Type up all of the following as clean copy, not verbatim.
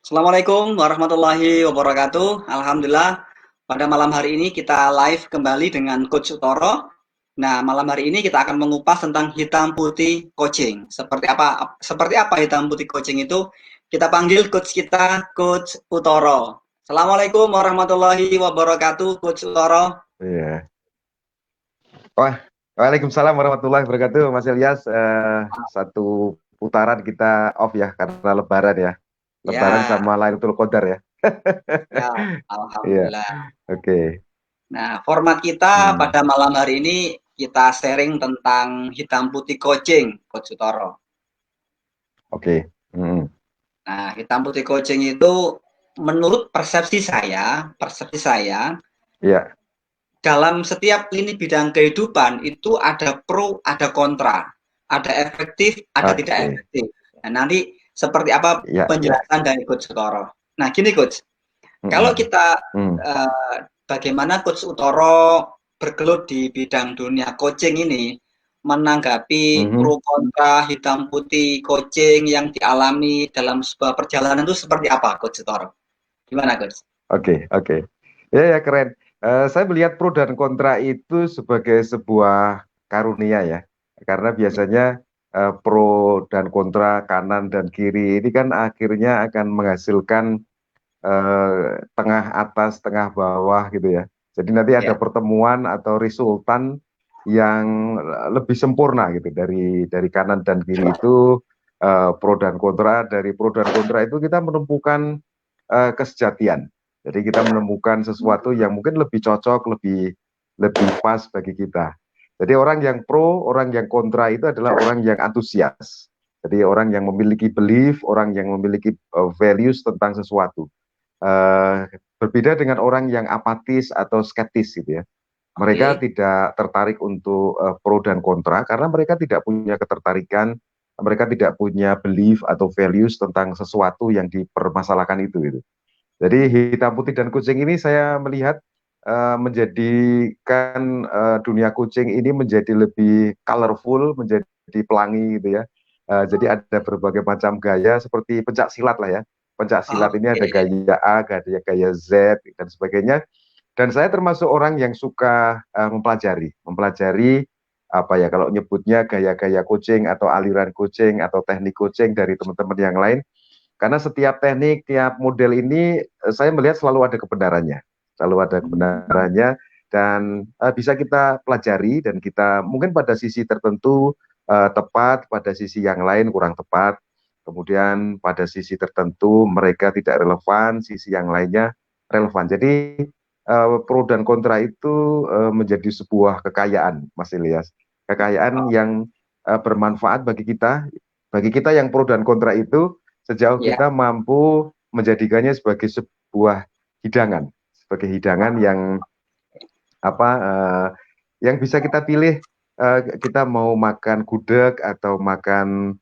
Assalamualaikum warahmatullahi wabarakatuh. Alhamdulillah, pada malam hari ini kita live kembali dengan Coach Utoro. Nah, malam hari ini kita akan mengupas tentang hitam putih coaching. Seperti apa hitam putih coaching itu? Kita panggil coach kita, Coach Utoro. Assalamualaikum warahmatullahi wabarakatuh, Coach Utoro. Iya. Wah, Waalaikumsalam warahmatullahi wabarakatuh, Mas Ilyas. Satu putaran kita off ya karena Lebaran ya. Lebaran Ya, sama Lailatul Qadar ya. ya, Iya, alhamdulillah. oke. Nah, format kita Hmm, pada malam hari ini kita sharing tentang hitam putih coaching, Coach Utoro. oke. Hmm, Nah, hitam putih coaching itu menurut persepsi saya iya, dalam setiap lini bidang kehidupan itu ada pro, ada kontra, ada efektif, ada tidak oke. efektif. Nah, nanti seperti apa Iya, iya. penjelasan dari Coach Utoro. Nah, gini Coach, kalau Hmm, kita hmm, bagaimana Coach Utoro bergelut di bidang dunia coaching ini menanggapi mhm. pro kontra hitam putih coaching yang dialami dalam sebuah perjalanan itu seperti apa Coach Utoro? Gimana Coach? Oke, oke. Ya, ya, keren. Saya melihat pro dan kontra itu sebagai sebuah karunia ya. Karena biasanya pro dan kontra, kanan dan kiri ini kan akhirnya akan menghasilkan tengah atas, tengah bawah gitu ya. Jadi nanti ada Ya, pertemuan atau resultan yang lebih sempurna gitu dari kanan dan kiri itu, pro dan kontra. Dari pro dan kontra itu kita menemukan kesejatian. Jadi kita menemukan sesuatu yang mungkin lebih cocok, lebih lebih pas bagi kita. Jadi orang yang pro, orang yang kontra itu adalah orang yang antusias. Jadi orang yang memiliki belief, orang yang memiliki values tentang sesuatu. Berbeda dengan orang yang apatis atau skeptis gitu ya. Mereka oke. tidak tertarik untuk pro dan kontra karena mereka tidak punya ketertarikan, mereka tidak punya belief atau values tentang sesuatu yang dipermasalahkan itu gitu. Jadi hitam putih dan kucing ini saya melihat menjadikan dunia kucing ini menjadi lebih colorful, menjadi pelangi gitu ya. Jadi ada berbagai macam gaya seperti pencak silat lah ya. Pencak silat ini Oke. ada gaya A, gaya Z dan sebagainya. Dan saya termasuk orang yang suka mempelajari apa ya kalau nyebutnya gaya-gaya coaching atau aliran coaching atau teknik coaching dari teman-teman yang lain. Karena setiap teknik, tiap model ini saya melihat selalu ada kebenarannya dan bisa kita pelajari dan kita mungkin pada sisi tertentu tepat, pada sisi yang lain kurang tepat. Kemudian pada sisi tertentu mereka tidak relevan, sisi yang lainnya relevan. Jadi pro dan kontra itu menjadi sebuah kekayaan, Mas Ilyas. Kekayaan yang bermanfaat bagi kita yang pro dan kontra itu sejauh Ya, kita mampu menjadikannya sebagai sebuah sebagai hidangan yang apa yang bisa kita pilih, kita mau makan gudeg atau makan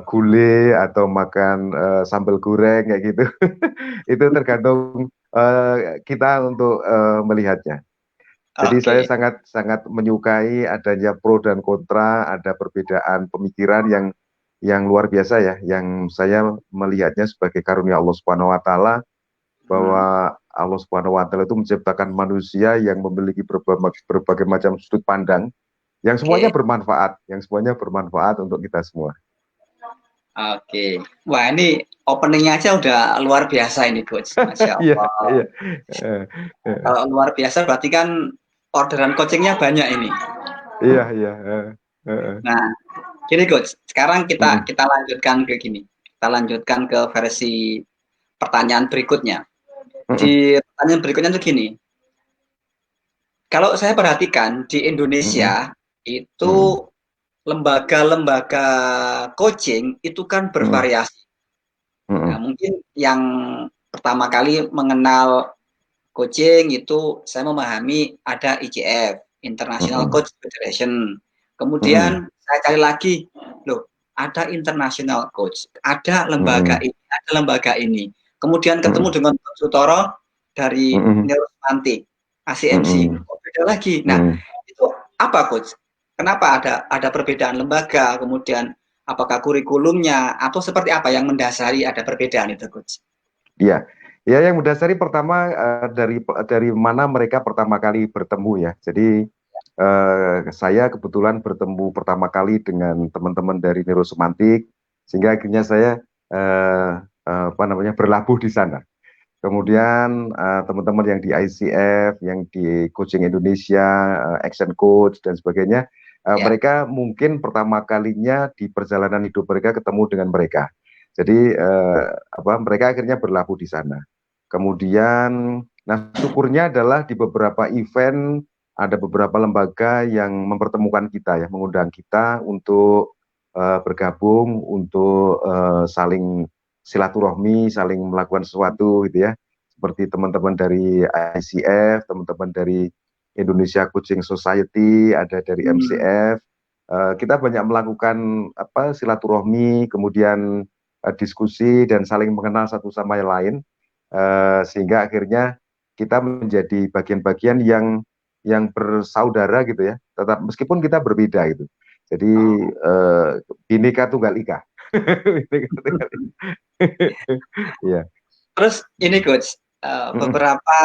gulai atau makan sambal goreng kayak gitu. Itu tergantung kita untuk melihatnya. Jadi saya oke. sangat sangat menyukai adanya pro dan kontra, ada perbedaan pemikiran yang luar biasa ya, yang saya melihatnya sebagai karunia Allah Subhanahu wa taala Hmm. bahwa Allah Subhanahu wa taala itu menciptakan manusia yang memiliki berbagai macam sudut pandang Oke. yang semuanya bermanfaat untuk kita semua. Oke. Wah, ini openingnya aja udah luar biasa ini, Coach. Masya Iya, Allah. iya. Eh, eh, Kalau luar biasa berarti kan orderan coachingnya banyak ini. iya, iya. Eh. Nah, gini, Coach. Sekarang kita Mm, kita lanjutkan ke gini. Kita lanjutkan ke versi pertanyaan berikutnya. mm, Di pertanyaan berikutnya tuh gini. Kalau saya perhatikan di mm, mm, Indonesia itu mm, lembaga-lembaga coaching itu kan mm, bervariasi. Nah, mm, mungkin yang pertama kali mengenal coaching itu saya memahami ada ICF, International mm, Coach Federation. mm, Kemudian saya cari lagi, loh, ada International Coach, ada mm, lembaga mm, ini, ada lembaga ini. Kemudian ketemu mm, dengan Coach Sutoro dari mm, Neurosemantik, ACMC. mm, Oh, beda lagi. Nah, mm. itu apa Coach? Kenapa ada perbedaan lembaga? Kemudian apakah kurikulumnya atau seperti apa yang mendasari ada perbedaan itu Coach? Iya, ya yang mendasari pertama dari mana mereka pertama kali bertemu ya. Jadi saya kebetulan bertemu pertama kali dengan teman-teman dari Neurosemantik, sehingga akhirnya saya eh, apa namanya berlabuh di sana. Kemudian teman-teman yang di ICF, yang di Coaching Indonesia, Action Coach dan sebagainya, Ya. mereka mungkin pertama kalinya di perjalanan hidup mereka ketemu dengan mereka. Jadi mereka akhirnya berlabuh di sana. Kemudian, nah syukurnya adalah di beberapa event ada beberapa lembaga yang mempertemukan kita ya, mengundang kita untuk bergabung, untuk saling silaturahmi, saling melakukan sesuatu gitu ya. Seperti teman-teman dari ICF, teman-teman dari Indonesia Coaching Society, ada dari MCF. Kita banyak melakukan silaturahmi, kemudian diskusi dan saling mengenal satu sama yang lain, sehingga akhirnya kita menjadi bagian-bagian yang bersaudara gitu ya, tetap meskipun kita berbeda gitu. Jadi Oh. Bhinneka Tunggal Ika. Bhinneka Tunggal Ika. Iya. Terus ini coach, Mm-mm. beberapa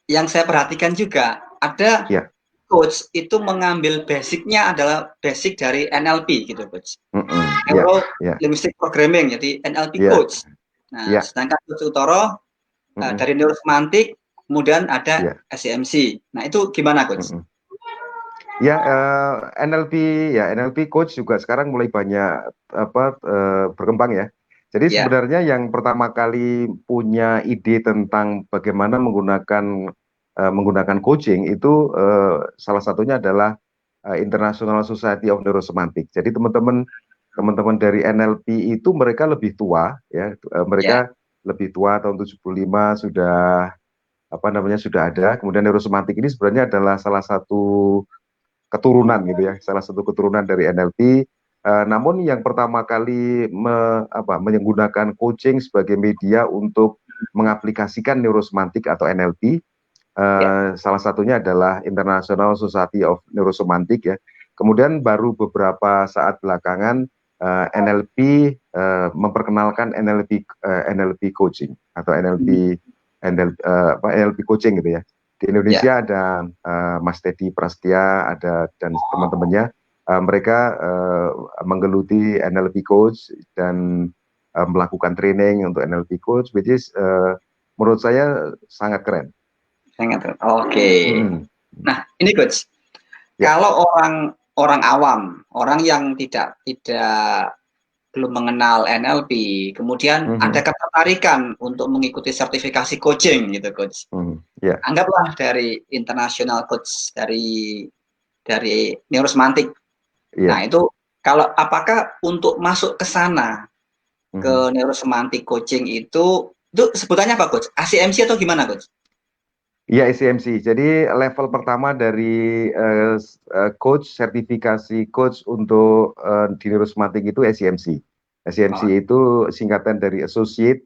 yang saya perhatikan juga ada Iya. coach itu mengambil basicnya adalah basic dari NLP gitu coach, Mm-mm. Iya. Neuro Iya. Linguistic Programming, jadi NLP Iya. coach. Nah, Iya. sedangkan coach Utoro Mm-mm. dari Neurosemantik, kemudian ada Iya. SCMC. Nah itu gimana coach? Mm-mm. Ya, NLP ya NLP coach juga sekarang mulai banyak berkembang ya. Jadi Ya, sebenarnya yang pertama kali punya ide tentang bagaimana menggunakan coaching itu salah satunya adalah International Society of Neurosemantic. Jadi teman-teman dari NLP itu mereka lebih tua ya, ya, mereka lebih tua tahun 75 sudah sudah ada. Kemudian neurosemantik ini sebenarnya adalah salah satu keturunan gitu ya, salah satu keturunan dari NLP. Namun yang pertama kali menggunakan coaching sebagai media untuk mengaplikasikan neurosemantik atau NLP, ya, salah satunya adalah International Society of Neurosemantic ya. Kemudian baru beberapa saat belakangan NLP memperkenalkan NLP coaching atau NLP coaching gitu ya. Di ya. Indonesia ada Mas Teddy Prastia, ada dan teman-temannya. Mereka menggeluti NLP coach dan melakukan training untuk NLP coach, which is menurut saya sangat keren. Sangat. Oke. Mm-mm. Nah ini coach, Ya. kalau orang orang awam, orang yang tidak belum mengenal NLP, kemudian ada Mhm. ketertarikan untuk mengikuti sertifikasi coaching gitu coach. Mhm. Ya. Anggaplah dari international coach dari Neurosemantik. Nah, Iya. itu kalau apakah untuk masuk ke sana Mhm. ke Neurosemantik coaching itu sebutannya apa coach? ACMC atau gimana coach? Iya, SCMC. Jadi level pertama dari coach, sertifikasi coach untuk di Neurosemantik itu SCMC. SCMC Oh, itu singkatan dari Associate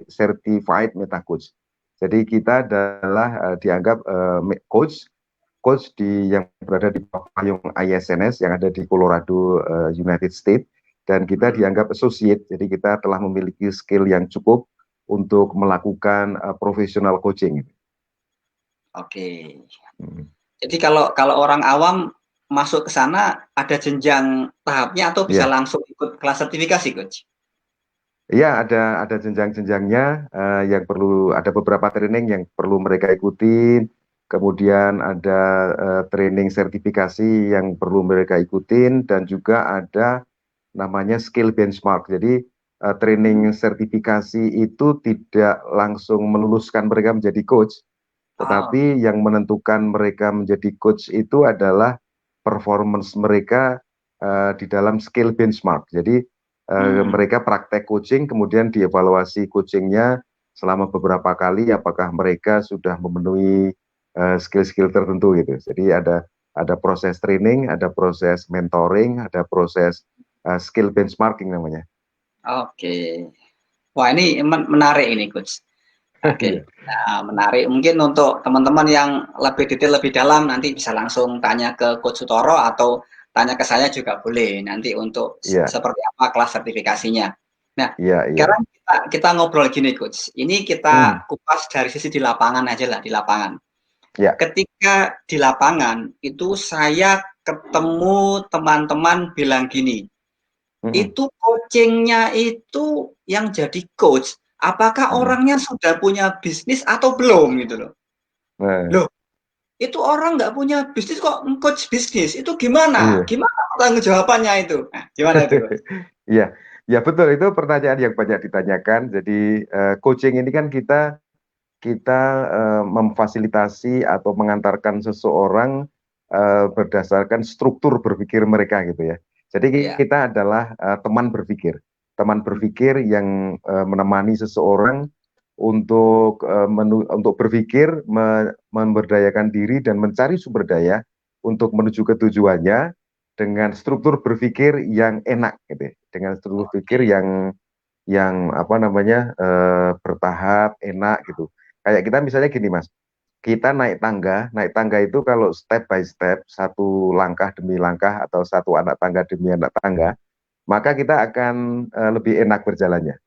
Certified Meta Coach. Jadi kita adalah dianggap coach yang berada di payung ISNS yang ada di Colorado, United States, dan kita dianggap associate. Jadi kita telah memiliki skill yang cukup untuk melakukan professional coaching. oke. Hmm. Jadi kalau kalau orang awam masuk ke sana ada jenjang tahapnya atau bisa Ya, langsung ikut kelas sertifikasi coach? ya ada jenjang-jenjangnya yang perlu ada beberapa training yang perlu mereka ikutin. Kemudian ada training sertifikasi yang perlu mereka ikutin dan juga ada namanya skill benchmark. Jadi training sertifikasi itu tidak langsung meluluskan mereka menjadi coach, Oh, tetapi yang menentukan mereka menjadi coach itu adalah performance mereka di dalam skill benchmark. Jadi mereka praktek coaching, kemudian dievaluasi coachingnya selama beberapa kali, apakah mereka sudah memenuhi skill-skill tertentu gitu. Jadi ada proses training, ada proses mentoring, ada proses skill benchmarking namanya. oke. Wah ini menarik ini coach. Oke, Iya. nah, menarik. Mungkin untuk teman-teman yang lebih detail, lebih dalam, nanti bisa langsung tanya ke Coach Sutoro atau tanya ke saya juga boleh nanti untuk Iya. seperti apa kelas sertifikasinya. Nah, Iya, iya. sekarang kita ngobrol gini, Coach. Ini Hmm, kita kupas dari sisi di lapangan aja lah, di lapangan. ya. Ketika di lapangan itu saya ketemu teman-teman bilang gini, Mm-mm. itu coachingnya itu yang jadi coach, apakah Mm-mm. orangnya sudah punya bisnis atau belum gitu loh. Nah, Loh, itu orang nggak punya bisnis kok coach bisnis, itu gimana? iya. Gimana tanggung jawabannya itu? Nah, gimana itu, Coach? Iya, ya betul itu pertanyaan yang banyak ditanyakan. Jadi coaching ini kan kita kita memfasilitasi atau mengantarkan seseorang berdasarkan struktur berpikir mereka gitu ya. Jadi Iya. kita adalah teman berpikir yang menemani seseorang untuk berpikir, memberdayakan diri dan mencari sumber daya untuk menuju ke tujuannya dengan struktur berpikir yang enak gitu ya. Dengan struktur Oke. berpikir yang apa namanya bertahap enak gitu. Kayak kita misalnya gini Mas, kita naik tangga itu kalau step by step, satu langkah demi langkah atau satu anak tangga demi anak tangga, maka kita akan lebih enak berjalannya.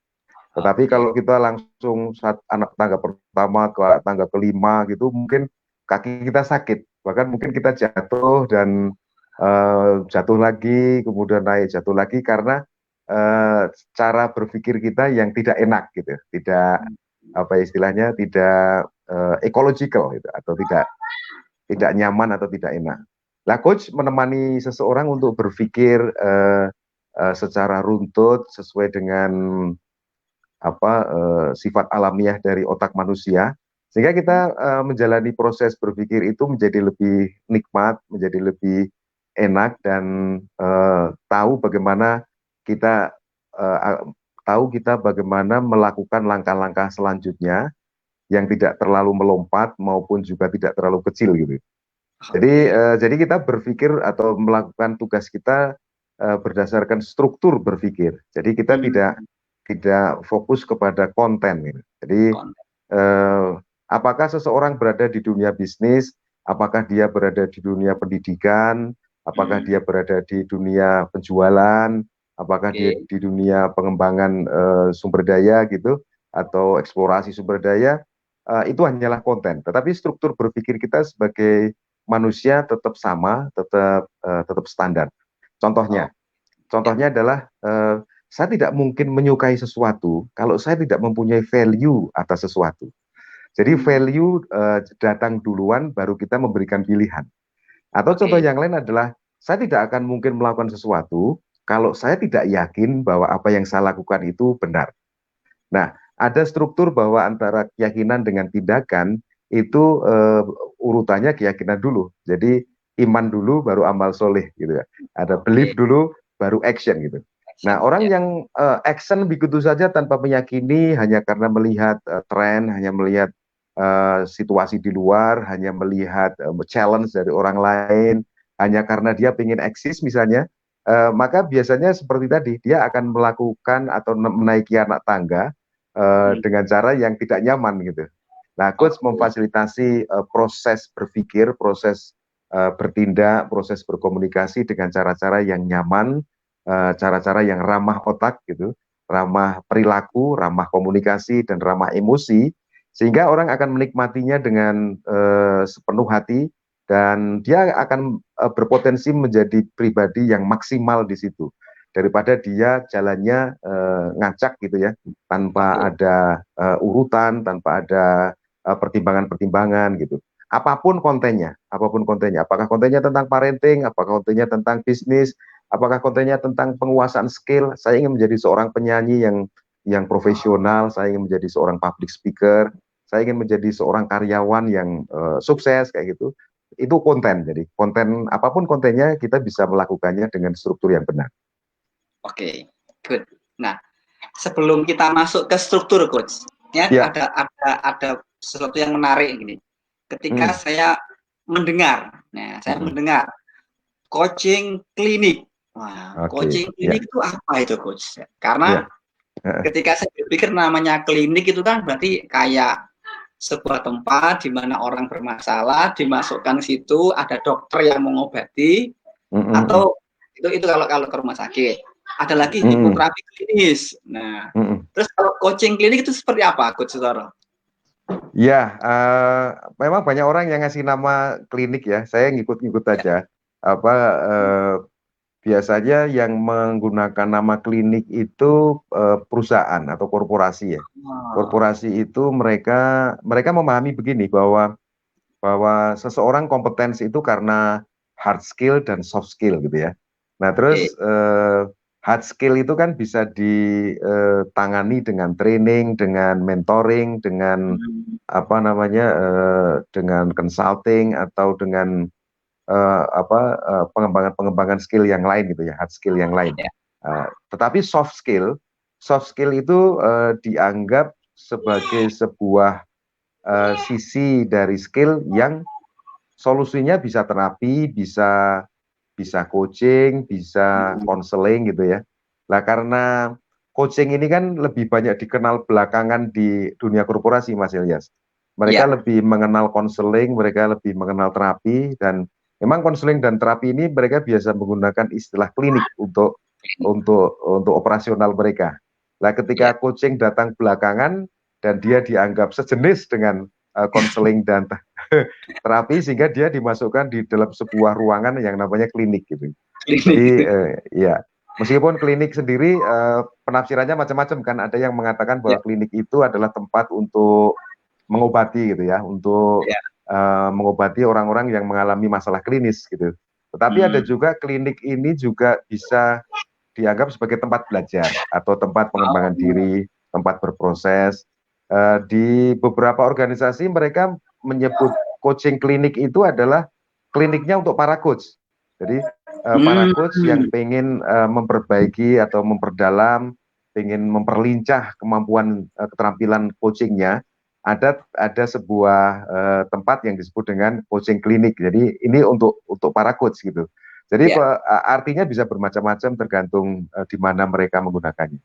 Tetapi Oke. kalau kita langsung anak tangga pertama ke tangga kelima gitu, mungkin kaki kita sakit, bahkan mungkin kita jatuh dan jatuh lagi, kemudian naik jatuh lagi karena cara berpikir kita yang tidak enak gitu, tidak apa istilahnya tidak ecological gitu, atau tidak nyaman atau tidak enak. Lah coach menemani seseorang untuk berpikir secara runtut sesuai dengan apa sifat alamiah dari otak manusia sehingga kita menjalani proses berpikir itu menjadi lebih nikmat, menjadi lebih enak dan tahu bagaimana kita uh, tahu kita bagaimana melakukan langkah-langkah selanjutnya yang tidak terlalu melompat maupun juga tidak terlalu kecil gitu. Oke. Jadi kita berpikir atau melakukan tugas kita berdasarkan struktur berpikir. Jadi kita Hmm, tidak fokus kepada konten gitu. Jadi konten. eh, apakah seseorang berada di dunia bisnis, apakah dia berada di dunia pendidikan, apakah Hmm, dia berada di dunia penjualan, apakah dia oke. di dunia pengembangan sumber daya gitu atau eksplorasi sumber daya, itu hanyalah konten. Tetapi struktur berpikir kita sebagai manusia tetap sama, tetap standar. Oh, Contohnya, ya. contohnya adalah saya tidak mungkin menyukai sesuatu kalau saya tidak mempunyai value atas sesuatu. Jadi Hmm, value datang duluan baru kita memberikan pilihan. Atau contoh oke. yang lain adalah saya tidak akan mungkin melakukan sesuatu kalau saya tidak yakin bahwa apa yang saya lakukan itu benar. Nah, ada struktur bahwa antara keyakinan dengan tindakan itu urutannya keyakinan dulu. Jadi iman dulu baru amal soleh gitu ya. Ada belief Oke. dulu baru action gitu. Nah, Action. orang Ya. yang action begitu saja tanpa meyakini hanya karena melihat tren, hanya melihat situasi di luar, hanya melihat challenge dari orang lain, hanya karena dia ingin eksis misalnya, maka biasanya seperti tadi dia akan melakukan atau menaiki anak tangga Hmm, dengan cara yang tidak nyaman gitu. Nah, coach oke. memfasilitasi proses berpikir, proses bertindak, proses berkomunikasi dengan cara-cara yang nyaman, cara-cara yang ramah otak gitu, ramah perilaku, ramah komunikasi dan ramah emosi, sehingga orang akan menikmatinya dengan sepenuh hati dan dia akan berpotensi menjadi pribadi yang maksimal di situ daripada dia jalannya ngacak gitu ya tanpa Oke. ada urutan, tanpa ada pertimbangan-pertimbangan gitu. Apapun kontennya, apakah kontennya tentang parenting, apakah kontennya tentang bisnis, apakah kontennya tentang penguasaan skill. Saya ingin menjadi seorang penyanyi yang profesional, saya ingin menjadi seorang public speaker, saya ingin menjadi seorang karyawan yang sukses kayak gitu. Itu konten. Jadi konten apapun kontennya kita bisa melakukannya dengan struktur yang benar. Oke. Good. Nah, sebelum kita masuk ke struktur, Coach, ya Ya, ada sesuatu yang menarik gini. Ketika hmm, saya mendengar, nah saya hmm, mendengar coaching klinik. Wah, oke, coaching ya, klinik itu apa itu, Coach? Karena ya, uh, ketika saya berpikir namanya klinik itu kan berarti kayak sebuah tempat di mana orang bermasalah dimasukkan situ, ada dokter yang mengobati hmm, hmm, atau itu kalau kalau ke rumah sakit. ada lagi Mm-mm. hipnoterapi klinis. Nah, Mm-mm. terus kalau coaching klinik itu seperti apa, Coach Sutoro? Ya, memang banyak orang yang ngasih nama klinik ya. Saya ngikut-ngikut Ya. aja. Apa biasanya yang menggunakan nama klinik itu perusahaan atau korporasi ya. Oh, Korporasi itu mereka mereka memahami begini bahwa bahwa seseorang kompetensi itu karena hard skill dan soft skill gitu ya. Nah, oke. terus hard skill itu kan bisa ditangani dengan training, dengan mentoring, dengan Hmm, apa namanya, dengan consulting atau dengan pengembangan-pengembangan skill yang lain gitu ya, hard skill yang lain. ya. Tetapi soft skill itu dianggap sebagai sebuah sisi dari skill yang solusinya bisa terapi, bisa bisa coaching, bisa Hmm, konseling gitu ya. Nah, karena coaching ini kan lebih banyak dikenal belakangan di dunia korporasi, Mas Ilyas. Mereka ya. lebih mengenal konseling, mereka lebih mengenal terapi, dan memang konseling dan terapi ini mereka biasa menggunakan istilah klinik untuk operasional mereka. Nah, Ya. ketika coaching datang belakangan dan dia dianggap sejenis dengan konseling dan terapi sehingga dia dimasukkan di dalam sebuah ruangan yang namanya klinik gitu. Jadi Klinik. ya, meskipun klinik sendiri penafsirannya macam-macam kan, ada yang mengatakan Ya. bahwa klinik itu adalah tempat untuk mengobati gitu ya, untuk Ya. mengobati orang-orang yang mengalami masalah klinis gitu. Tetapi ada Hmm. juga klinik ini juga bisa dianggap sebagai tempat belajar atau tempat pengembangan Oh, diri, tempat berproses. Di beberapa organisasi mereka menyebut coaching klinik itu adalah kliniknya untuk para coach. Jadi para coach yang hmm. pengen memperbaiki atau memperdalam, pengen memperlincah kemampuan keterampilan coachingnya, ada sebuah tempat yang disebut dengan coaching klinik. Jadi ini untuk para coach gitu. Jadi Ya. artinya bisa bermacam-macam tergantung di mana mereka menggunakannya.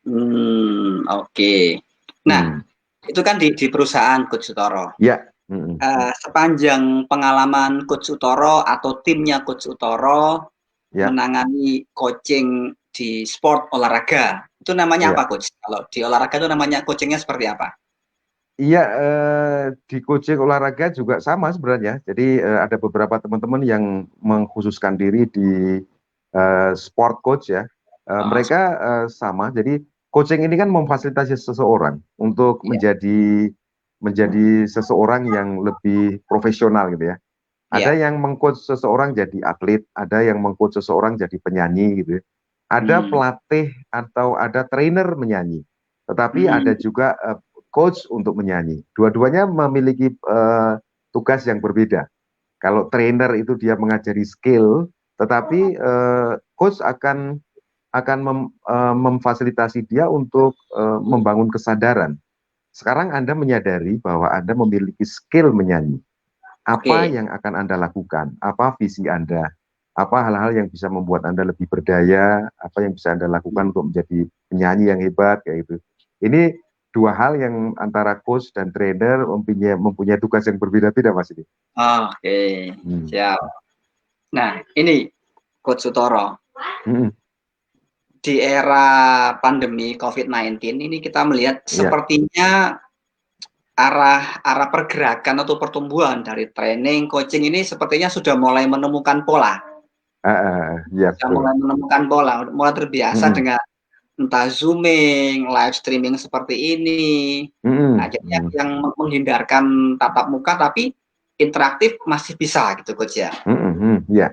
Hmm, oke. Nah, Hmm. itu kan di perusahaan Coach Sutoro. Ya. Hmm. Sepanjang pengalaman Coach Sutoro atau timnya Coach Sutoro Ya. menangani coaching di sport olahraga, itu namanya Ya. apa, Coach? Kalau di olahraga itu namanya coachingnya seperti apa? Iya, di coaching olahraga juga sama sebenarnya. Jadi ada beberapa teman-teman yang mengkhususkan diri di sport coach ya. Oh, Mereka sama. Jadi coaching ini kan memfasilitasi seseorang untuk iya, menjadi seseorang yang lebih profesional gitu ya. Ada iya. yang mengcoach seseorang jadi atlet, ada yang mengcoach seseorang jadi penyanyi gitu ya. Ada Hmm, pelatih atau ada trainer menyanyi. Tetapi hmm, ada juga coach untuk menyanyi. Dua-duanya memiliki tugas yang berbeda. Kalau trainer itu dia mengajari skill, tetapi coach akan memfasilitasi dia untuk membangun kesadaran. Sekarang Anda menyadari bahwa Anda memiliki skill menyanyi. Apa oke. yang akan Anda lakukan? Apa visi Anda? Apa hal-hal yang bisa membuat Anda lebih berdaya? Apa yang bisa Anda Hmm, lakukan untuk menjadi penyanyi yang hebat kayak gitu. Ini dua hal yang antara coach dan trainer mempunyai tugas yang berbeda-beda, Mas ini. oke, Hmm. siap. Nah, ini Coach Sutoro. Hmm. Di era pandemi COVID-19 ini kita melihat Ya, sepertinya arah arah pergerakan atau pertumbuhan dari training, coaching ini sepertinya sudah mulai menemukan pola. ya Sudah betul. mulai menemukan pola, mulai terbiasa Hmm. dengan entah zooming, live streaming seperti ini. Nah, Hmm. jadi Hmm. yang menghindarkan tatap muka tapi interaktif masih bisa gitu, Coach ya. Hmm. Hmm. Ya,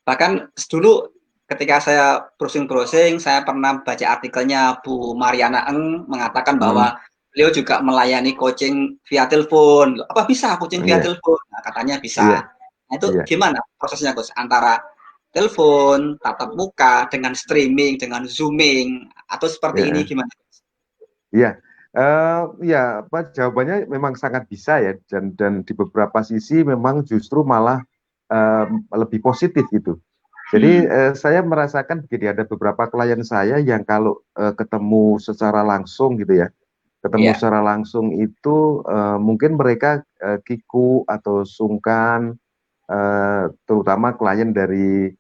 Bahkan dulu ketika saya browsing-browsing, saya pernah baca artikelnya Bu Mariana Eng mengatakan hmm. bahwa beliau juga melayani coaching via telepon. Apa bisa coaching via Ya, telepon? Nah, katanya bisa. iya, Nah, itu iya. gimana prosesnya, Coach? Antara telepon, tatap muka, dengan streaming, dengan zooming, atau seperti ini Ya. gimana? Iya, ya apa jawabannya memang sangat bisa ya dan di beberapa sisi memang justru malah eh, lebih positif gitu. Jadi Hmm, saya merasakan begini ada beberapa klien saya yang kalau ketemu secara langsung gitu ya, ketemu ya, secara langsung itu mungkin mereka kiku atau sungkan, terutama klien dari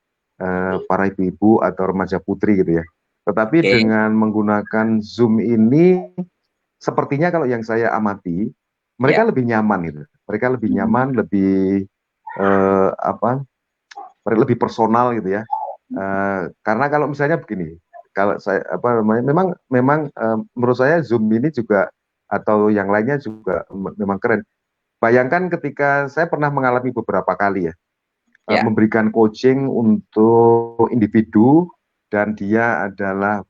para ibu-ibu atau remaja putri gitu ya. Tetapi Oke. dengan menggunakan Zoom ini, sepertinya kalau yang saya amati, mereka Ya. lebih nyaman gitu. Mereka lebih Hmm. nyaman, lebih apa? Lebih personal gitu ya. Karena kalau misalnya begini, kalau saya apa namanya, memang menurut saya Zoom ini juga atau yang lainnya juga memang keren. Bayangkan ketika saya pernah mengalami beberapa kali ya, Ya. memberikan coaching untuk individu dan dia adalah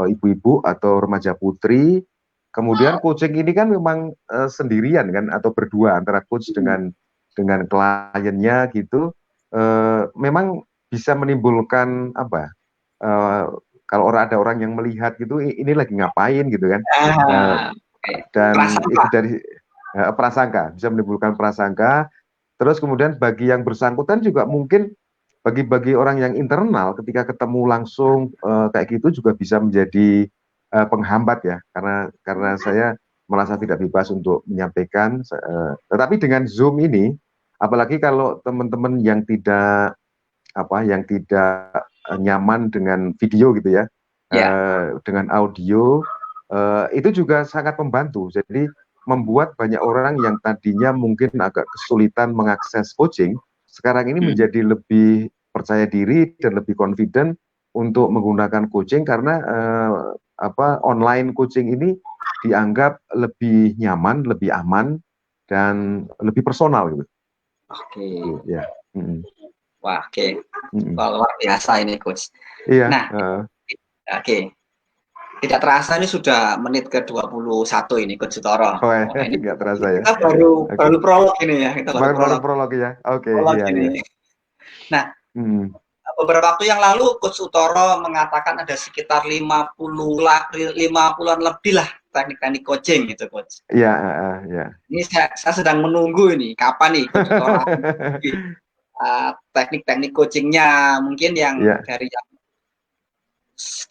ibu-ibu atau remaja putri. Kemudian coaching ini kan memang sendirian kan atau berdua antara coach Hmm. dengan kliennya gitu. Memang bisa menimbulkan apa? eh, Kalau ada orang yang melihat gitu, ini lagi ngapain gitu kan? Eh, Oke. dan Prasangka. itu dari prasangka, bisa menimbulkan prasangka. Terus kemudian bagi yang bersangkutan juga mungkin bagi orang yang internal ketika ketemu langsung kayak gitu juga bisa menjadi penghambat ya, karena saya merasa tidak bebas untuk menyampaikan. Tetapi dengan Zoom ini, apalagi kalau teman-teman yang tidak yang tidak nyaman dengan video gitu ya, Ya. dengan audio, itu juga sangat membantu. Jadi membuat banyak orang yang tadinya mungkin agak kesulitan mengakses coaching, sekarang ini Hmm. menjadi lebih percaya diri dan lebih confident untuk menggunakan coaching karena online coaching ini dianggap lebih nyaman, lebih aman dan lebih personal gitu. Oke. Gitu ya. Mm-mm. Wah, oke. Mm-mm. Wah, luar biasa ini, Coach. Iya, Nah, oke. Tidak terasa ini sudah menit ke-21 ini, Coach Sutoro. oh Wah, ini nggak terasa ya. kita baru Oke. baru prolog ini ya, kita baru Baru prolog. prolog ya. Oke, Prolog iya iya. ini. Nah, Hmm. beberapa waktu yang lalu Coach Sutoro mengatakan ada sekitar 50-an lebih lah teknik-teknik coaching gitu, Coach. Iya, iya. Ini saya sedang menunggu ini kapan nih Coach Sutoro teknik-teknik coachingnya mungkin yang Iya, dari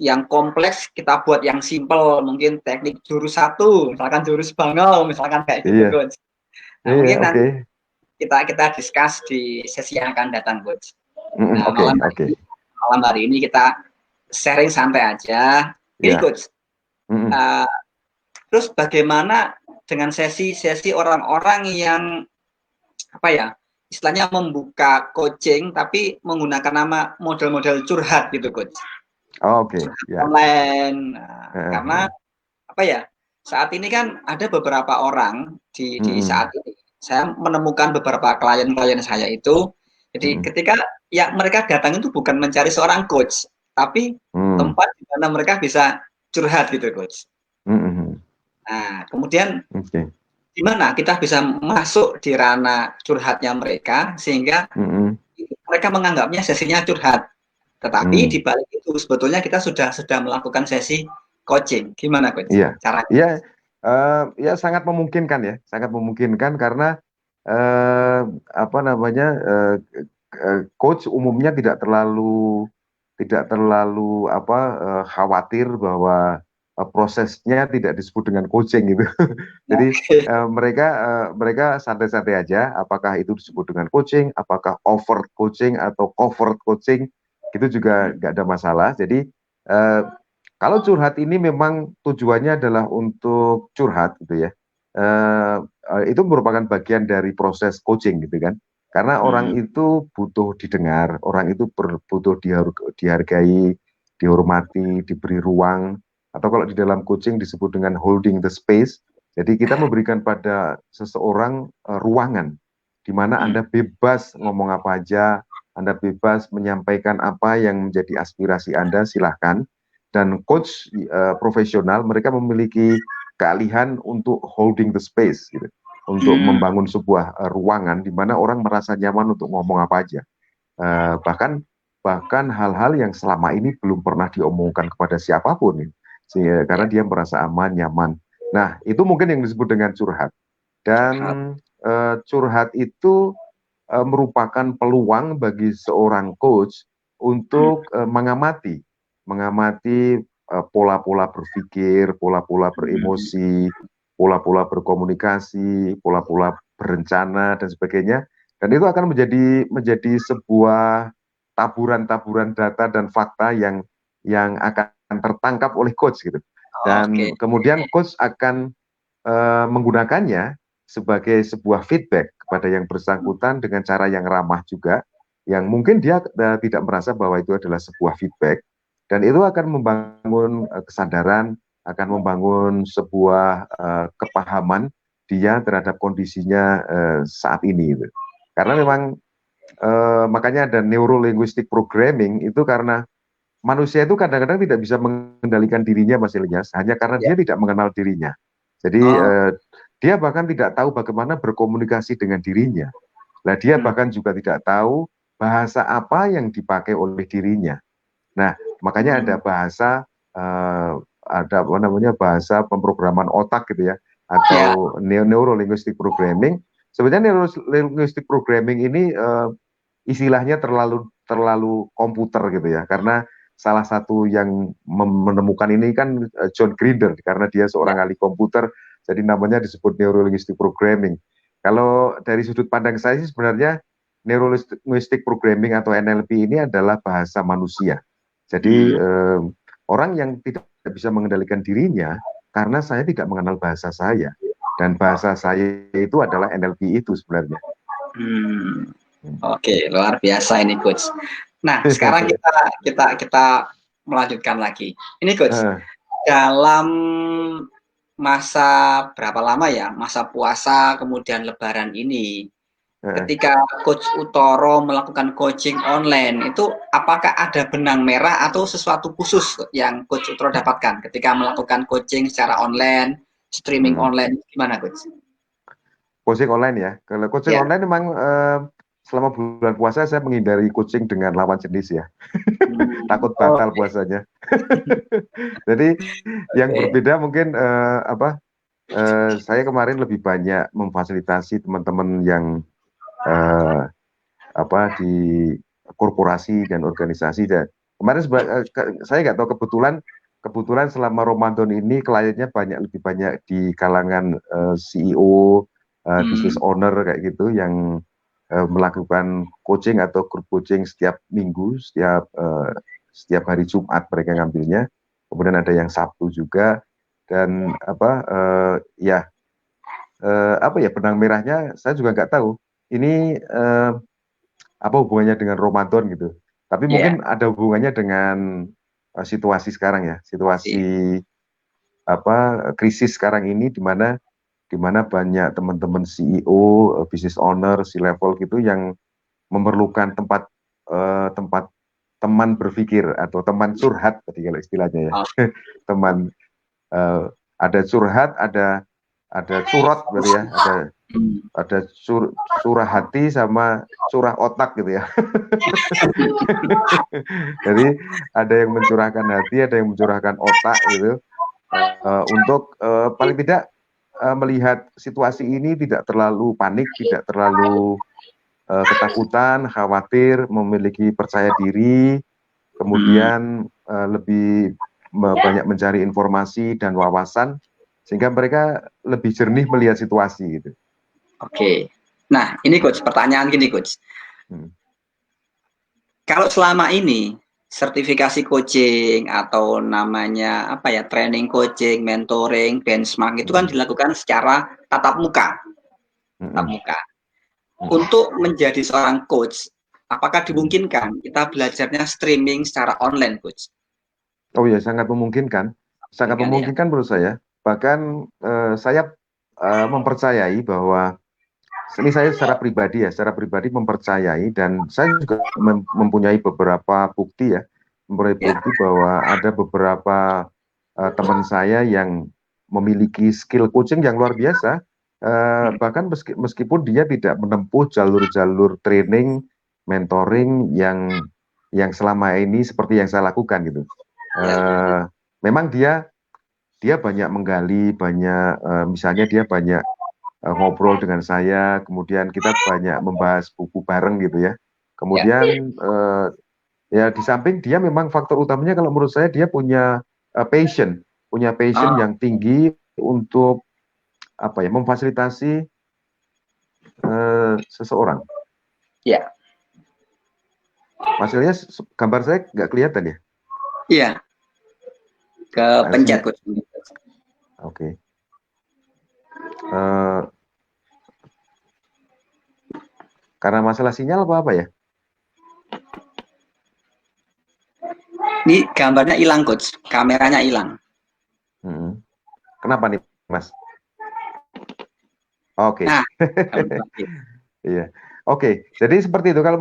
yang kompleks kita buat yang simple, mungkin teknik jurus 1, misalkan jurus bangau, misalkan kayak gitu, iya, Coach. Nah, iya, mungkin oke. nanti kita discuss di sesi yang akan datang, Coach. Mm-mm, Nah, oke, oke. malam hari ini kita sharing santai aja. Ini, Iya. Coach. Mm-mm, Uh, terus bagaimana dengan sesi-sesi orang-orang yang apa ya? Istilahnya membuka coaching tapi menggunakan nama model-model curhat gitu, Coach. oh, oke, Curhat ya. online. Nah, karena Heeh, apa ya, saat ini kan ada beberapa orang di mm-mm, saat ini saya menemukan beberapa klien-klien saya itu, jadi mm-mm, ketika ya mereka datang itu bukan mencari seorang coach, tapi mm, tempat di mana mereka bisa curhat gitu, Coach. mm-mm, Nah, kemudian oke. di mana kita bisa masuk di ranah curhatnya mereka sehingga Mm-mm, mereka menganggapnya sesinya curhat. Tetapi di mm. balik itu sebetulnya kita sudah melakukan sesi coaching. Gimana, Coach? Iya, Caranya? iya, ya sangat memungkinkan ya, sangat memungkinkan karena eh, apa namanya coach umumnya tidak terlalu apa khawatir bahwa prosesnya tidak disebut dengan coaching gitu. Jadi Oke. mereka santai-santai aja, apakah itu disebut dengan coaching, apakah overt coaching atau covert coaching, itu juga nggak ada masalah. Jadi eh, kalau curhat ini memang tujuannya adalah untuk curhat gitu ya. Eh, itu merupakan bagian dari proses coaching gitu kan. Karena orang Hmm. itu butuh didengar, orang itu butuh dihargai, dihormati, diberi ruang, atau kalau di dalam coaching disebut dengan holding the space. Jadi kita memberikan pada seseorang ruangan di mana Hmm. Anda bebas ngomong apa aja, Anda bebas menyampaikan apa yang menjadi aspirasi Anda, silahkan. Dan coach profesional mereka memiliki keahlian untuk holding the space gitu, untuk Hmm. membangun sebuah ruangan di mana orang merasa nyaman untuk ngomong apa aja. Bahkan hal-hal yang selama ini belum pernah diomongkan kepada siapapun ya. Sehingga, karena Ya, dia merasa aman, nyaman. Nah, itu mungkin yang disebut dengan curhat. Dan curhat. curhat itu merupakan peluang bagi seorang coach Hmm. untuk mengamati pola-pola berpikir, pola-pola Hmm. beremosi, pola-pola berkomunikasi, pola-pola berencana dan sebagainya. Dan itu akan menjadi sebuah taburan-taburan data dan fakta yang akan tertangkap oleh coach gitu. Dan kemudian coach akan menggunakannya sebagai sebuah feedback kepada yang bersangkutan dengan cara yang ramah juga, yang mungkin dia tidak merasa bahwa itu adalah sebuah feedback, dan itu akan membangun kesadaran, akan membangun sebuah kepahaman dia terhadap kondisinya saat ini gitu. Karena memang makanya ada neuro-linguistic programming itu karena manusia itu kadang-kadang tidak bisa mengendalikan dirinya, Mas Ilyas, hanya karena dia tidak mengenal dirinya. Jadi dia bahkan tidak tahu bagaimana berkomunikasi dengan dirinya. Nah, dia bahkan juga tidak tahu bahasa apa yang dipakai oleh dirinya. Nah, makanya ada bahasa ada apa namanya, bahasa pemrograman otak gitu ya, atau neuro-linguistic programming. Sebenarnya neuro-linguistic programming ini istilahnya terlalu komputer gitu ya, karena salah satu yang menemukan ini kan John Grinder, karena dia seorang ahli komputer, jadi namanya disebut neuro-linguistic programming. Kalau dari sudut pandang saya sih sebenarnya neuro-linguistic programming atau NLP ini adalah bahasa manusia. Jadi orang yang tidak bisa mengendalikan dirinya karena saya tidak mengenal bahasa saya, dan bahasa saya itu adalah NLP itu sebenarnya. Oke, luar biasa ini coach. Nah, sekarang kita melanjutkan lagi. Ini coach, dalam masa berapa lama ya, masa puasa kemudian Lebaran ini, ketika Coach Utoro melakukan coaching online, itu apakah ada benang merah atau sesuatu khusus yang Coach Utoro dapatkan ketika melakukan coaching secara online, streaming online, gimana Coach? Coaching online ya. Kalau coaching online memang selama bulan puasa saya menghindari coaching dengan lawan jenis ya. Takut batal puasanya. Jadi yang berbeda mungkin saya kemarin lebih banyak memfasilitasi teman-teman yang di korporasi dan organisasi. Dan kemarin saya nggak tahu, kebetulan selama Ramadan ini kliennya lebih banyak di kalangan CEO, business owner kayak gitu, yang melakukan coaching atau grup coaching setiap minggu, setiap hari Jumat mereka ngambilnya. Kemudian ada yang Sabtu juga, dan benang merahnya saya juga nggak tahu. Ini apa hubungannya dengan Ramadan gitu. Tapi mungkin ada hubungannya dengan situasi sekarang ya, situasi krisis sekarang ini, di mana banyak teman-teman CEO, business owner, C-level gitu yang memerlukan tempat teman berpikir atau teman curhat tadi kalau istilahnya ya. Teman ada curhat, ada curot gitu ya, ada curah hati sama curah otak gitu ya. Jadi ada yang mencurahkan hati, ada yang mencurahkan otak gitu, untuk paling tidak melihat situasi ini tidak terlalu panik, tidak terlalu ketakutan, khawatir, memiliki percaya diri, kemudian lebih banyak mencari informasi dan wawasan, sehingga mereka lebih jernih melihat situasi gitu. Oke. Nah, ini coach, pertanyaan gini coach. Kalau selama ini sertifikasi coaching atau namanya training coaching, mentoring, benchmark itu kan dilakukan secara tatap muka. Untuk menjadi seorang coach, apakah dimungkinkan kita belajarnya streaming secara online, coach? Oh ya, sangat memungkinkan. Sangat memungkinkan menurut saya. Bahkan saya mempercayai bahwa ini, saya secara pribadi mempercayai, dan saya juga mempunyai beberapa bukti bahwa ada beberapa teman saya yang memiliki skill coaching yang luar biasa, bahkan meskipun dia tidak menempuh jalur-jalur training, mentoring yang selama ini seperti yang saya lakukan gitu. Memang dia banyak menggali, misalnya dia banyak ngobrol dengan saya, kemudian kita banyak membahas buku bareng gitu ya. Kemudian ya di samping dia memang faktor utamanya kalau menurut saya dia punya passion yang tinggi untuk memfasilitasi seseorang. Ya. Mas Ilyas, gambar saya nggak kelihatan ya? Iya, ke pencet coach. Oke. Eh, karena masalah sinyal apa ya? Ini gambarnya hilang coach, kameranya hilang. Kenapa nih, Mas? Oke. Nah, Iya. Oke. Jadi seperti itu. Kalau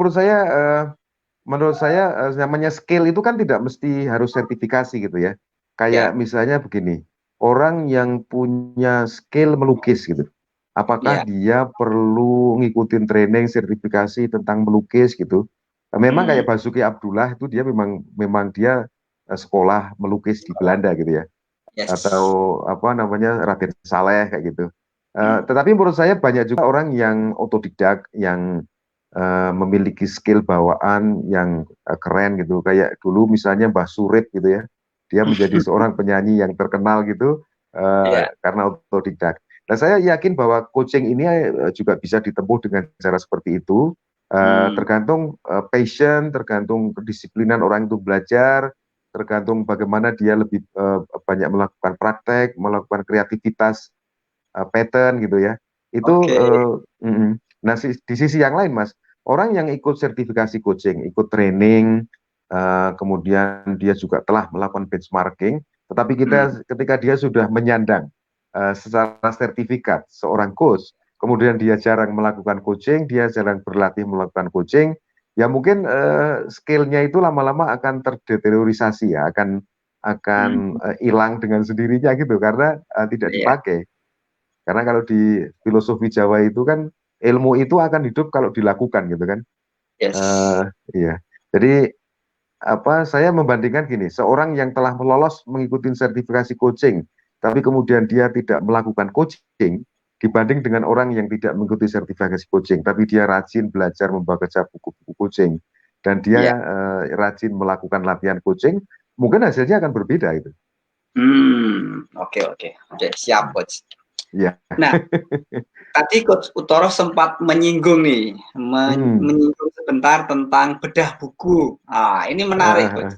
menurut saya namanya skill itu kan tidak mesti harus sertifikasi gitu ya. ya, Kayak misalnya begini, orang yang punya skill melukis gitu. Apakah ya. dia perlu ngikutin training sertifikasi tentang melukis gitu? Memang kayak Hmm, Basuki Abdullah itu dia memang memang dia sekolah melukis di Belanda gitu ya. Atau yes. apa namanya Raden Saleh kayak gitu. Hmm, Tetapi menurut saya banyak juga orang yang otodidak yang memiliki skill bawaan yang keren gitu. Kayak dulu misalnya Mbah Surip gitu ya. Dia menjadi seorang penyanyi yang terkenal gitu ya. karena otodidak. Nah, saya yakin bahwa coaching ini juga bisa ditempuh dengan cara seperti itu. Hmm, Tergantung passion, tergantung kedisiplinan orang itu belajar, tergantung bagaimana dia lebih banyak melakukan praktek, melakukan kreativitas pattern gitu ya. Itu oke. nah di sisi yang lain Mas, orang yang ikut sertifikasi coaching, ikut training, kemudian dia juga telah melakukan benchmarking, tetapi Hmm, ketika dia sudah menyandang secara sertifikat seorang coach, kemudian dia jarang melakukan coaching, dia jarang berlatih melakukan coaching, ya mungkin skill-nya itu lama-lama akan terdeteriorisasi ya, akan hmm, hilang dengan sendirinya gitu karena tidak ya, dipakai. Karena kalau di filosofi Jawa itu kan ilmu itu akan hidup kalau dilakukan gitu kan. Eh yes. iya. Jadi apa saya membandingkan gini, seorang yang telah melolos mengikuti sertifikasi coaching, tapi kemudian dia tidak melakukan coaching dibanding dengan orang yang tidak mengikuti sertifikasi coaching, tapi dia rajin belajar membaca buku-buku coaching dan Ya. dia rajin melakukan latihan coaching, mungkin hasilnya akan berbeda itu. Oke, oke. Oke, siap coach. Iya. Nah, tadi Coach Utoro sempat menyinggung nih, Hmm. menyinggung sebentar tentang bedah buku. Ah, ini menarik, Ah, Coach.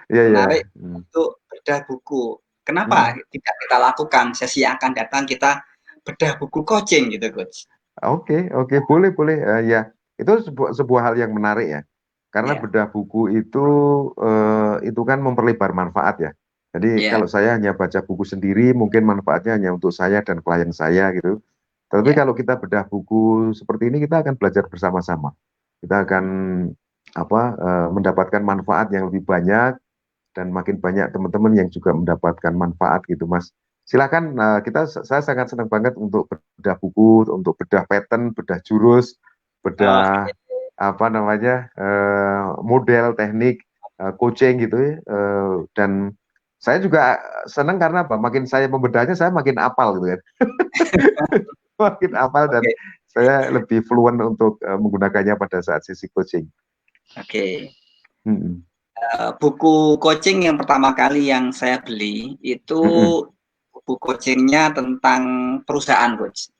iya ya. Menarik untuk bedah buku. Kenapa Hmm. tidak kita lakukan sesi yang akan datang kita bedah buku coaching gitu, Coach? Oke, oke, boleh, boleh. Ya, itu sebuah hal yang menarik ya. Karena Ya, bedah buku itu kan memperlebar manfaat ya. Jadi ya, kalau saya hanya baca buku sendiri, mungkin manfaatnya hanya untuk saya dan klien saya gitu. Tapi ya. kalau kita bedah buku seperti ini, kita akan belajar bersama-sama. Kita akan mendapatkan manfaat yang lebih banyak dan makin banyak teman-teman yang juga mendapatkan manfaat gitu, Mas. Silakan, saya sangat senang banget untuk bedah buku, untuk bedah pattern, bedah jurus, bedah Oke. apa namanya model teknik coaching gitu ya. Dan saya juga senang karena apa? Makin saya membedahnya, saya makin apal gitu kan, makin apal dan Oke, saya lebih fluent untuk menggunakannya pada saat sesi coaching. oke. Mm-mm. Buku coaching yang pertama kali yang saya beli itu Mm-mm. buku coachingnya tentang perusahaan, Coach.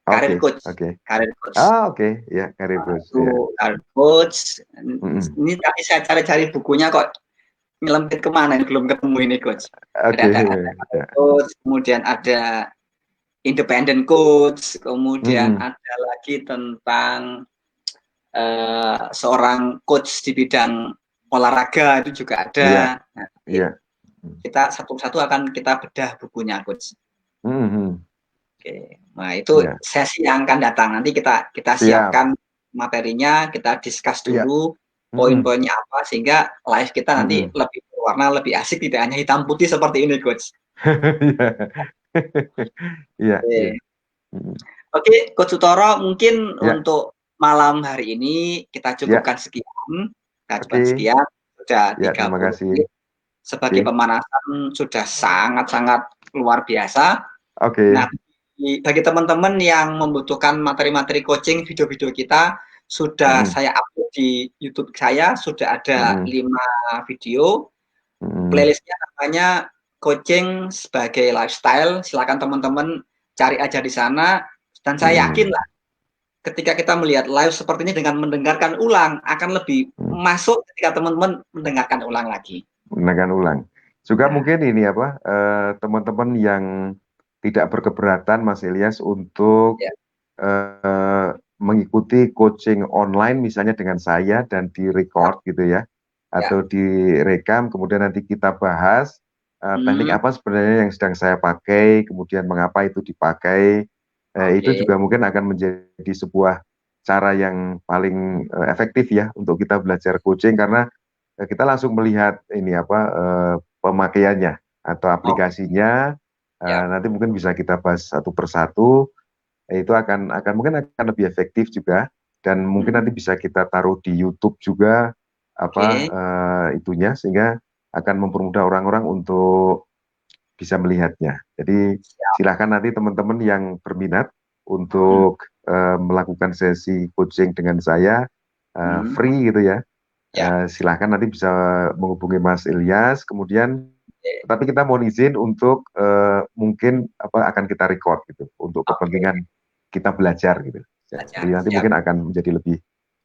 Karir Oke, Coach. oke. Karir Coach. Oke, ya, karir bos, Itu ya. karir Coach. Mm-mm. Ini tadi saya cari-cari bukunya kok nyelempit kemana, belum ketemu ini, Coach. Oke, Ada karir ya. Coach, kemudian ada independent coach, kemudian Mm-mm. ada lagi tentang seorang coach di bidang olahraga itu juga Iya, ada. Nah, iya. kita satu-satu akan kita bedah bukunya, coach. Mm-mm. Oke. Nah, itu Iya, sesi yang akan datang. Nanti kita siap. siapkan materinya, kita discuss Iya. dulu Mm-mm. poin-poinnya apa sehingga live kita nanti Mm-mm. lebih berwarna, lebih asik, tidak hanya hitam putih seperti ini, coach. Iya, iya, iya. Oke. Mm-mm. Oke, Coach Utoro, mungkin Ya, untuk malam hari ini kita ya. cukupkan sekian. Kita cukupkan Oke. sekian, sudah Ya, tiga terima puluh kasih. menit. Sebagai Oke. pemanasan sudah sangat-sangat luar biasa. Nah, Oke. bagi teman-teman yang membutuhkan materi-materi coaching, video-video kita sudah Mm-mm. saya upload di YouTube saya, sudah ada Mm-mm. 5 video. Mm-mm. Playlistnya namanya Coaching sebagai Lifestyle. Silakan teman-teman cari aja di sana. Dan saya yakin Mm-mm. lah, ketika kita melihat live seperti ini dengan mendengarkan ulang akan lebih masuk ketika teman-teman mendengarkan ulang lagi. Mendengarkan ulang. Juga Nah, mungkin ini apa, teman-teman yang tidak berkeberatan Mas Ilyas untuk ya, mengikuti coaching online misalnya dengan saya dan direcord gitu ya, ya. atau direkam kemudian nanti kita bahas teknik apa sebenarnya yang sedang saya pakai, kemudian mengapa itu dipakai. Itu Oke. juga mungkin akan menjadi sebuah cara yang paling efektif ya untuk kita belajar coaching, karena kita langsung melihat ini apa, pemakaiannya atau Oke. aplikasinya. Ya. Nanti mungkin bisa kita bahas satu persatu. Itu akan mungkin akan lebih efektif juga, dan mungkin nanti bisa kita taruh di YouTube juga apa, Oke. itunya, sehingga akan mempermudah orang-orang untuk bisa melihatnya. Jadi Siap. silahkan nanti teman-teman yang berminat Hmm. untuk melakukan sesi coaching dengan saya, Hmm. free gitu ya. Ya. Silahkan nanti bisa menghubungi Mas Ilyas, kemudian Oke. tapi kita mohon izin untuk mungkin apa, akan kita record gitu untuk Oke. kepentingan kita belajar gitu. Jadi Belajar. nanti Siap. mungkin akan menjadi lebih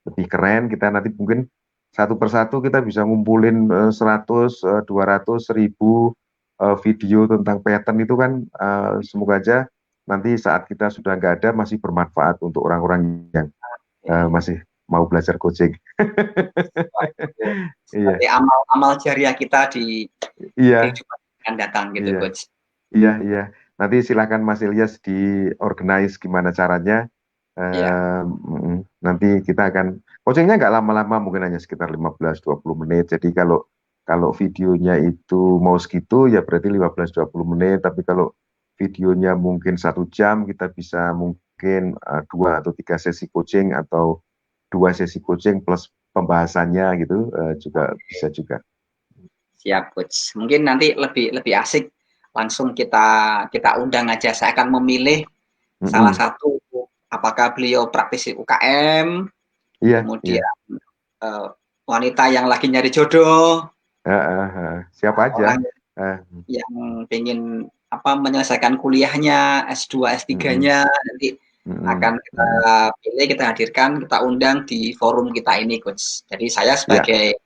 lebih keren. Kita nanti mungkin satu persatu kita bisa ngumpulin 100, 200, 1000 video tentang pattern itu kan, semoga aja nanti saat kita sudah nggak ada masih bermanfaat untuk orang-orang yang Oke. masih mau belajar coaching. Iya, Seperti amal-amal jariah kita di iya, kehidupan yang akan datang gitu, iya. Coach. Iya, iya. Nanti silakan Mas Ilyas diorganize gimana caranya. Iya. Nanti kita akan coachingnya nggak lama-lama, mungkin hanya sekitar 15-20 menit. Jadi kalau kalau videonya itu mau segitu ya berarti 15-20 menit. Tapi kalau videonya mungkin 1 jam, kita bisa mungkin 2 atau 3 sesi coaching, atau 2 sesi coaching plus pembahasannya gitu, juga bisa juga. Siap, Coach. Mungkin nanti lebih lebih asik langsung kita undang aja. Saya akan memilih salah Mm-mm. satu, apakah beliau praktisi UKM, Iya, iya. kemudian eh, wanita yang lagi nyari jodoh, Siapa aja. orang Eh, yang ingin apa menyelesaikan kuliahnya, S2, mm-mm. S3-nya, nanti Mhm, akan kita mhm. pilih, kita hadirkan, kita undang di forum kita ini, Coach. Jadi saya Ya, sebagai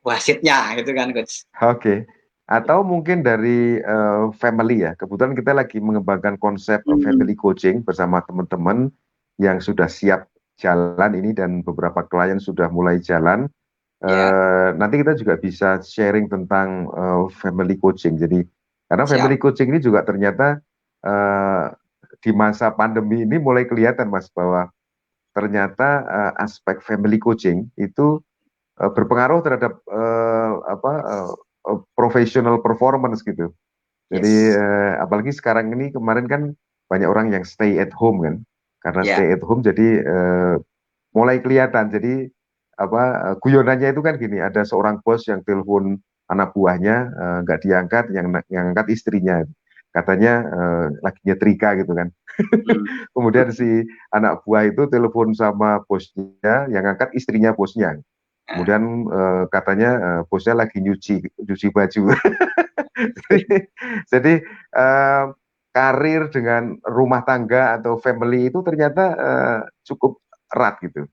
wasitnya, gitu kan, Coach. oke. Atau mungkin dari family ya. Kebetulan kita lagi mengembangkan konsep Hmm, family coaching bersama teman-teman yang sudah siap jalan ini, dan beberapa klien sudah mulai jalan. ya, Nanti kita juga bisa sharing tentang family coaching. Jadi karena siap. family coaching ini juga ternyata eh, di masa pandemi ini mulai kelihatan Mas, bahwa ternyata aspek family coaching itu berpengaruh terhadap professional performance gitu. Jadi Yes. apalagi sekarang ini, kemarin kan banyak orang yang stay at home kan, karena Ya. stay at home jadi mulai kelihatan. Jadi apa, guyonannya itu kan gini, ada seorang bos yang telepon anak buahnya, nggak diangkat, yang angkat istrinya, katanya lagi nyetrika gitu kan. Hmm. Kemudian si anak buah itu telepon sama bosnya, yang angkat istrinya bosnya. Nah, Kemudian katanya bosnya lagi nyuci nyuci baju. Jadi eh, karir dengan rumah tangga atau family itu ternyata cukup erat gitu.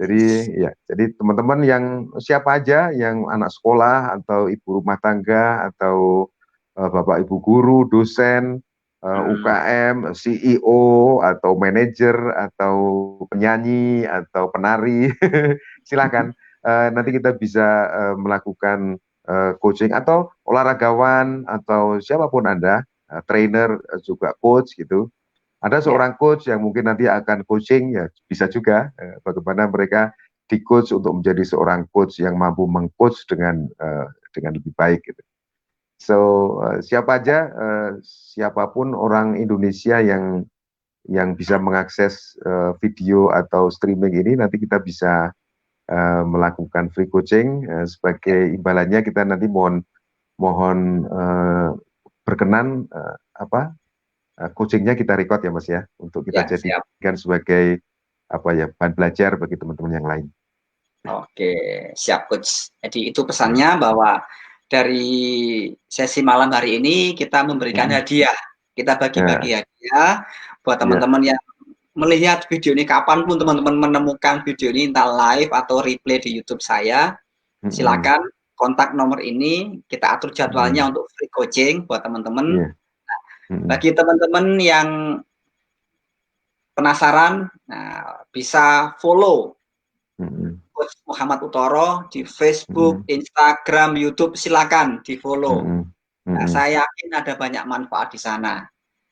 Jadi ya, jadi teman-teman yang siapa aja yang anak sekolah atau ibu rumah tangga atau bapak ibu guru, dosen, hmm. UKM, CEO atau manajer atau penyanyi atau penari, silakan. Nanti kita bisa melakukan coaching, atau olahragawan atau siapapun Anda, trainer, juga coach gitu. Ada Ya. seorang coach yang mungkin nanti akan coaching, ya bisa juga bagaimana mereka di coach untuk menjadi seorang coach yang mampu mengcoach dengan lebih baik gitu. So siapa aja, siapapun orang Indonesia yang bisa mengakses video atau streaming ini, nanti kita bisa melakukan free coaching. Sebagai imbalannya kita nanti mohon mohon berkenan apa, coachingnya kita record ya Mas ya, untuk kita Ya, siap. jadikan sebagai apa ya, bahan belajar bagi teman-teman yang lain. Oke, siap, Coach. Jadi itu Ya. pesannya bahwa dari sesi malam hari ini kita memberikan Mm-mm. hadiah. Kita bagi-bagi Ya, hadiah buat ya, teman-teman yang melihat video ini kapanpun teman-teman menemukan video ini entah live atau replay di YouTube saya, silakan kontak nomor ini, kita atur jadwalnya untuk free coaching buat teman-teman. Yeah. Bagi teman-teman yang penasaran, nah, bisa follow Coach Muhammad Uttoro di Facebook, Instagram, YouTube, silakan di follow. Nah, saya yakin ada banyak manfaat di sana.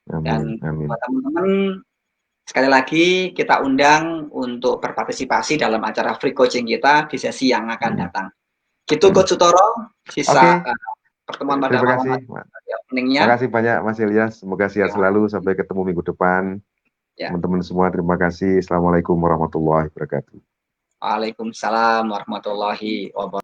Dan buat teman-teman, sekali lagi kita undang untuk berpartisipasi dalam acara free coaching kita di sesi yang akan datang. Gitu Coach Uttoro, sisa pertemuan pada terima malam kasih. Terima kasih banyak Mas Ilyas, semoga sehat selalu, sampai ketemu minggu depan. Teman-teman semua terima kasih. Assalamualaikum warahmatullahi wabarakatuh. Waalaikumsalam warahmatullahi wabarakatuh.